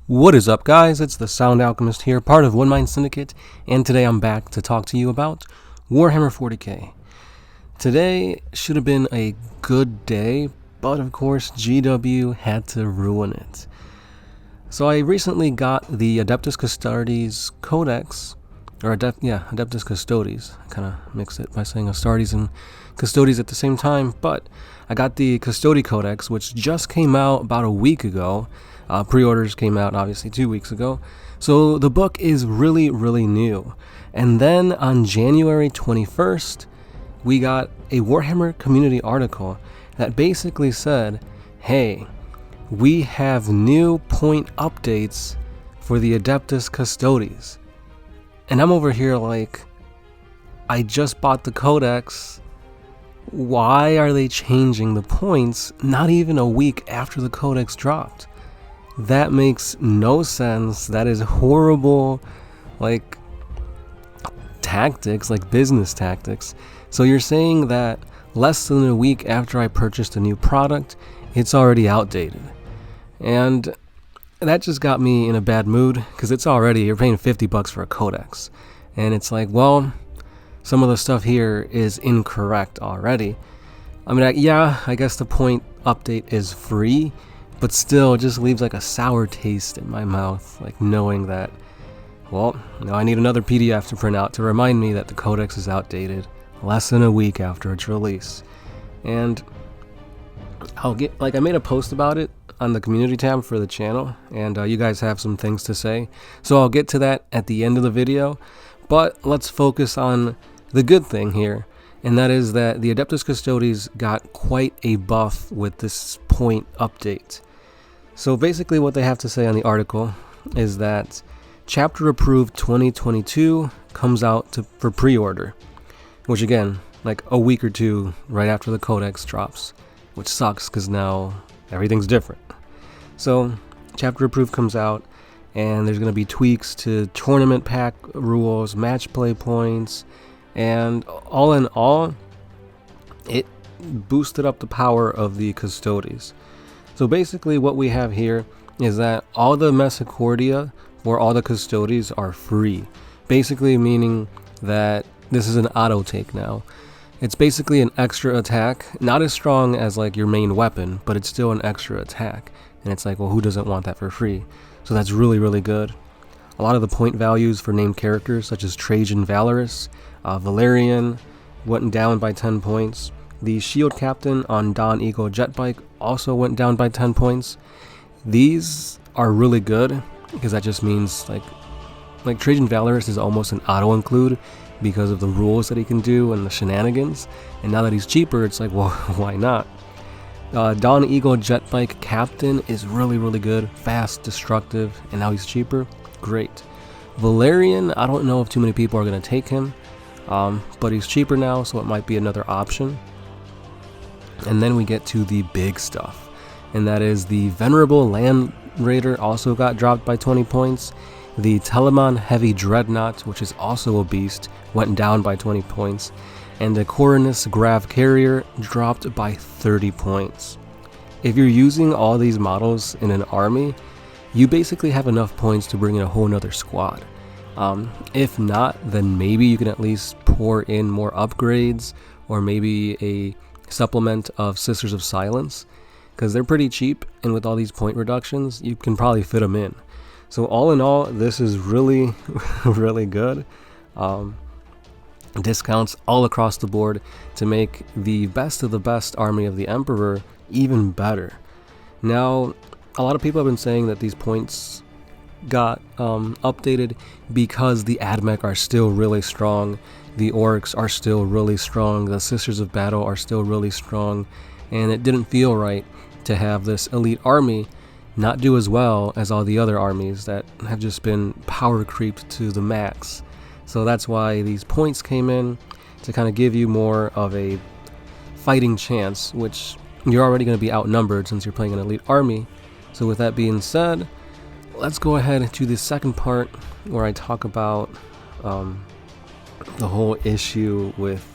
What is up, guys? It's the Sound Alchemist here, part of One Mind Syndicate, and today I'm back to talk to you about Warhammer 40K. Today should have been a good day, but of course GW had to ruin it. So I recently got the Adeptus Custodes Codex, or Adeptus Custodes. I kind of mixed it by saying Astartes and Custodes at the same time, but I got the Custodes Codex, which just came out about a week ago. Pre-orders came out obviously 2 weeks ago, so the book is really new. And then on January 21st, we got a Warhammer community article that basically said, hey, we have new point updates for the Adeptus Custodes. And I'm over here like, I just bought the Codex. Why are they changing the points not even a week after the Codex dropped? That makes no sense. That is horrible, tactics, business tactics. So you're saying that less than a week after I purchased a new product, it's already outdated. And that just got me in a bad mood, because you're paying $50 for a Codex. And it's like, well, some of the stuff here is incorrect already. I mean, I guess the point update is free, but still, it just leaves a sour taste in my mouth, knowing that, well, now I need another PDF to print out to remind me that the Codex is outdated less than a week after its release. And I made a post about it on the community tab for the channel, and you guys have some things to say, so I'll get to that at the end of the video. But let's focus on the good thing here, and that is that the Adeptus Custodes got quite a buff with this point update. So basically what they have to say on the article is that Chapter Approved 2022 comes out for pre-order, which again, a week or two right after the Codex drops, which sucks because now everything's different. So Chapter Approved comes out, and there's going to be tweaks to tournament pack rules, match play points, and all in all, it boosted up the power of the Custodes. So basically what we have here is that all the Mesicordia for all the Custodes are free. Basically meaning that this is an auto take now. It's basically an extra attack, not as strong as your main weapon, but it's still an extra attack. And it's well, who doesn't want that for free? So that's really good. A lot of the point values for named characters such as Trajan Valorous, Valerian went down by 10 points. The Shield Captain on Dawn Eagle Jetbike also went down by 10 points. These are really good because that just means Trajan Valorous is almost an auto include because of the rules that he can do and the shenanigans. And now that he's cheaper, it's well, why not? Dawn Eagle Jetbike Captain is really good, fast, destructive, and now he's cheaper. Great. Valerian, I don't know if too many people are going to take him, but he's cheaper now, so it might be another option. And then we get to the big stuff, and that is the Venerable Land Raider also got dropped by 20 points. The Telemon Heavy Dreadnought, which is also a beast, went down by 20 points. And the Coronus Grav Carrier dropped by 30 points. If you're using all these models in an army, you basically have enough points to bring in a whole nother squad. If not, then maybe you can at least pour in more upgrades, or maybe a supplement of Sisters of Silence, because they're pretty cheap, and with all these point reductions, you can probably fit them in. So all in all, this is really good. Discounts all across the board to make the best of the best army of the Emperor even better. Now, a lot of people have been saying that these points got updated because the AdMech are still really strong, the Orcs are still really strong, the Sisters of Battle are still really strong, and it didn't feel right to have this elite army not do as well as all the other armies that have just been power creeped to the max. So that's why these points came in, to kind of give you more of a fighting chance, which you're already going to be outnumbered since you're playing an elite army. So with that being said, let's go ahead to the second part where I talk about the whole issue with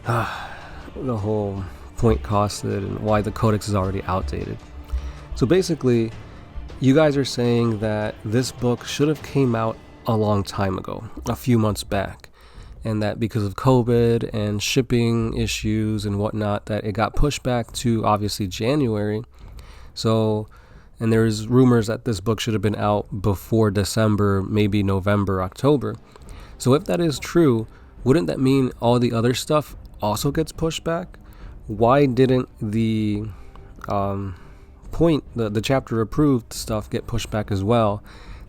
the whole point costed and why the Codex is already outdated. So basically, you guys are saying that this book should have came out a long time ago, a few months back, and that because of COVID and shipping issues and whatnot, that it got pushed back to obviously January. So, and there's rumors that this book should have been out before December, maybe November, October. So if that is true, wouldn't that mean all the other stuff also gets pushed back? Why didn't the the chapter approved stuff get pushed back as well,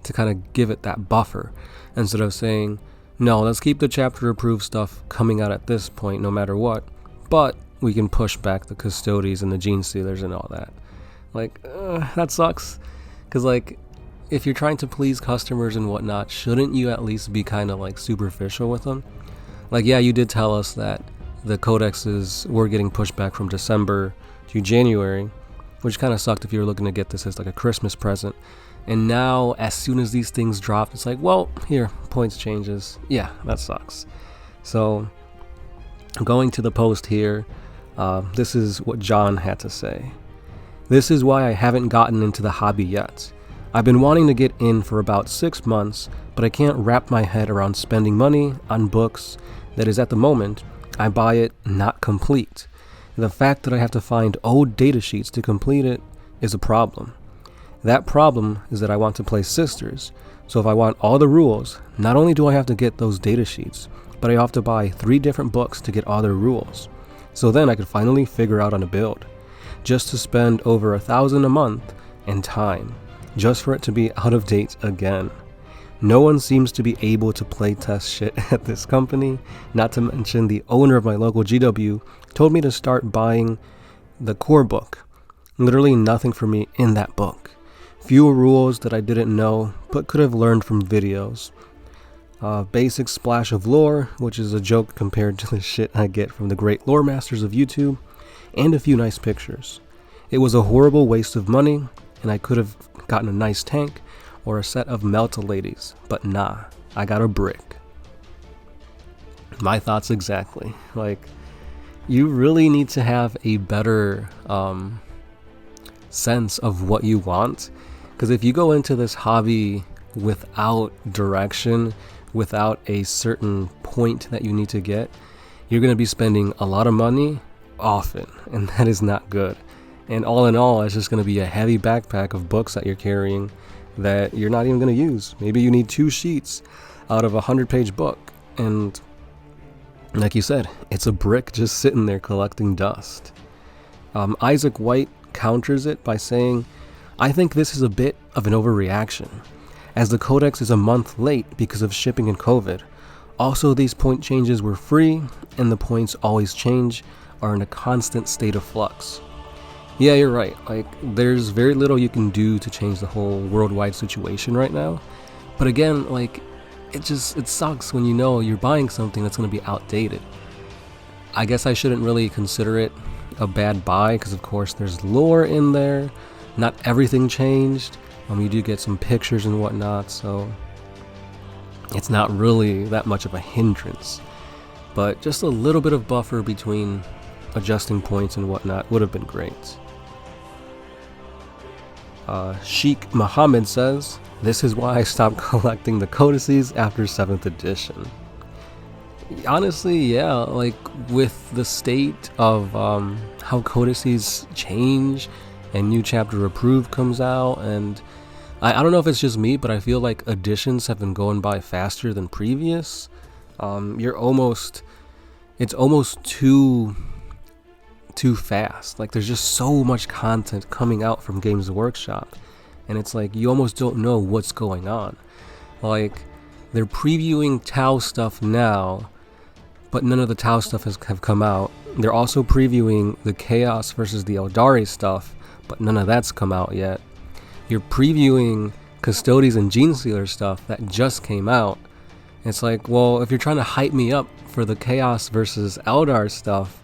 to kind of give it that buffer, instead of saying, no, let's keep the chapter approved stuff coming out at this point no matter what, but we can push back the Custodes and the Gene Stealers and all that. Like, that sucks, because like, if you're trying to please customers and whatnot, shouldn't you at least be kind of like superficial with them? Like, yeah, you did tell us that the codexes were getting pushed back from December to January, which kind of sucked if you were looking to get this as like a Christmas present. And now, as soon as these things dropped, it's like, well, here, points changes. Yeah, that sucks. So, going to the post here, this is what John had to say. This is why I haven't gotten into the hobby yet. I've been wanting to get in for about 6 months, but I can't wrap my head around spending money on books that is, at the moment, I buy it not complete. The fact that I have to find old datasheets to complete it is a problem. That problem is that I want to play Sisters, so if I want all the rules, not only do I have to get those datasheets, but I have to buy 3 different books to get all their rules. So then I could finally figure out on a build, just to spend over $1,000 a month and time, just for it to be out of date again. No one seems to be able to playtest shit at this company, not to mention the owner of my local GW told me to start buying the core book. Literally nothing for me in that book. Few rules that I didn't know, but could have learned from videos. Basic splash of lore, which is a joke compared to the shit I get from the great lore masters of YouTube, and a few nice pictures. It was a horrible waste of money, and I could have gotten a nice tank or a set of Melta ladies, but nah, I got a brick. My thoughts exactly. Like, you really need to have a better sense of what you want, because if you go into this hobby without direction, without a certain point that you need to get, you're going to be spending a lot of money often, and that is not good. And all in all, it's just going to be a heavy backpack of books that you're carrying that you're not even going to use. Maybe you need 2 sheets out of a 100-page book, and like you said, it's a brick just sitting there collecting dust. Isaac White counters it by saying, I think this is a bit of an overreaction, as the Codex is a month late because of shipping and COVID. Also, these point changes were free, and the points always change, are in a constant state of flux. Yeah, you're right. Like, there's very little you can do to change the whole worldwide situation right now. But again, like, it sucks when you know you're buying something that's going to be outdated. I guess I shouldn't really consider it a bad buy, because of course there's lore in there. Not everything changed. You do get some pictures and whatnot, so it's not really that much of a hindrance. But just a little bit of buffer between adjusting points and whatnot would have been great. Sheikh Muhammad says, this is why I stopped collecting the codices after 7th edition. Honestly, yeah, like with the state of how codices change and new chapter approved comes out, and I don't know if it's just me, but I feel like editions have been going by faster than previous. It's almost too fast. Like, there's just so much content coming out from Games Workshop, and it's like you almost don't know what's going on. Like, they're previewing Tau stuff now, but none of the Tau stuff have come out. They're also previewing the Chaos versus the Eldari stuff, but none of that's come out yet. You're previewing Custodes and Gene Stealer stuff that just came out. It's like, well, if you're trying to hype me up for the Chaos versus Eldar stuff,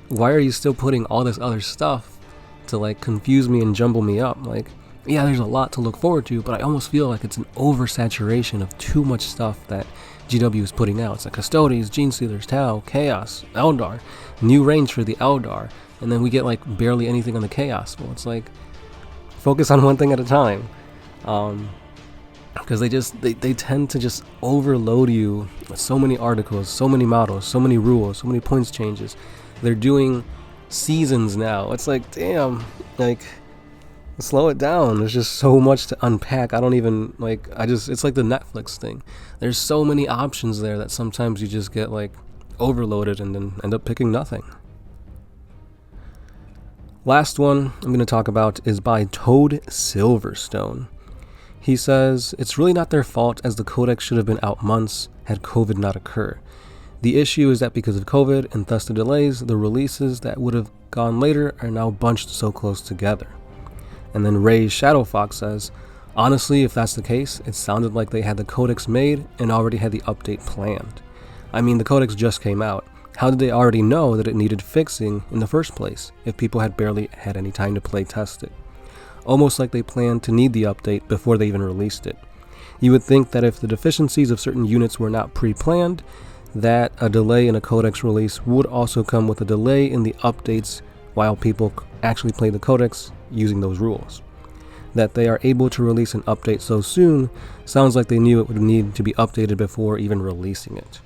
why are you still putting all this other stuff to like confuse me and jumble me up? Like, yeah, there's a lot to look forward to, but I almost feel like it's an oversaturation of too much stuff that GW is putting out. It's like Custodes, Gene Stealers, Tau, Chaos, Eldar, new range for the Eldar, and then we get like barely anything on the Chaos. Well, it's like, focus on one thing at a time. Because they tend to just overload you with so many articles, so many models, so many rules, so many points changes. They're doing seasons now. It's like, damn, like, slow it down. There's just so much to unpack. I don't even, like, it's like the Netflix thing. There's so many options there that sometimes you just get, like, overloaded and then end up picking nothing. Last one I'm going to talk about is by Toad Silverstone. He says, it's really not their fault, as the Codex should have been out months had COVID not occur. The issue is that because of COVID and thus the delays, the releases that would have gone later are now bunched so close together. And then Ray Shadowfox says, honestly, if that's the case, it sounded like they had the Codex made and already had the update planned. I mean, the Codex just came out. How did they already know that it needed fixing in the first place if people had barely had any time to play test it? Almost like they planned to need the update before they even released it. You would think that if the deficiencies of certain units were not pre-planned, that a delay in a Codex release would also come with a delay in the updates while people actually play the Codex using those rules. That they are able to release an update so soon sounds like they knew it would need to be updated before even releasing it.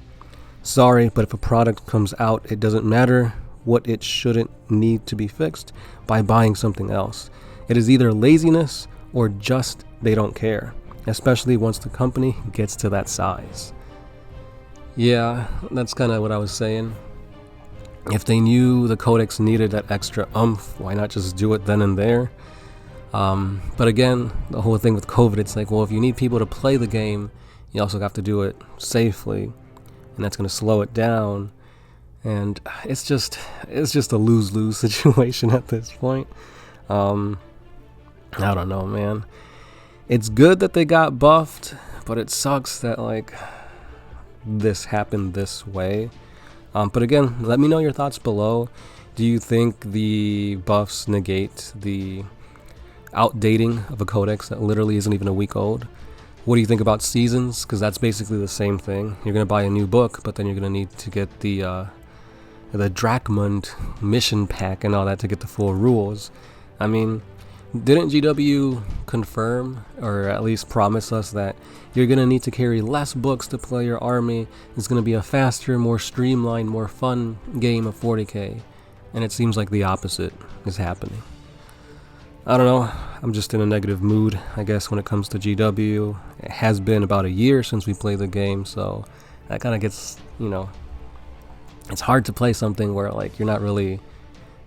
Sorry, but if a product comes out, it doesn't matter what it shouldn't need to be fixed by buying something else. It is either laziness or just they don't care, especially once the company gets to that size. Yeah, that's kind of what I was saying. If they knew the Codex needed that extra oomph, why not just do it then and there? But again, the whole thing with COVID, it's like, well, if you need people to play the game, you also have to do it safely, and that's going to slow it down. And it's just a lose-lose situation at this point. I don't know, man. It's good that they got buffed, but it sucks that, like, this happened this way. But again, let me know your thoughts below. Do you think the buffs negate the outdating of a Codex that literally isn't even a week old? What do you think about seasons? Because that's basically the same thing. You're going to buy a new book, but then you're going to need to get the Drachmund mission pack and all that to get the full rules. I mean, didn't GW confirm, or at least promise us, that you're going to need to carry less books to play your army? It's going to be a faster, more streamlined, more fun game of 40k. And it seems like the opposite is happening. I don't know, I'm just in a negative mood, I guess, when it comes to GW. It has been about a year since we played the game, so that kind of gets, you know, it's hard to play something where, like, you're not really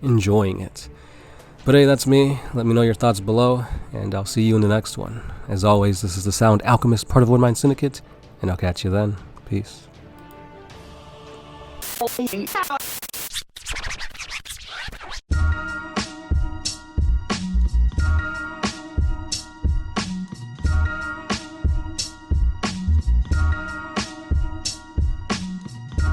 enjoying it. But hey, that's me. Let me know your thoughts below, and I'll see you in the next one. As always, this is the Sound Alchemist, part of Woodmine Syndicate, and I'll catch you then. Peace.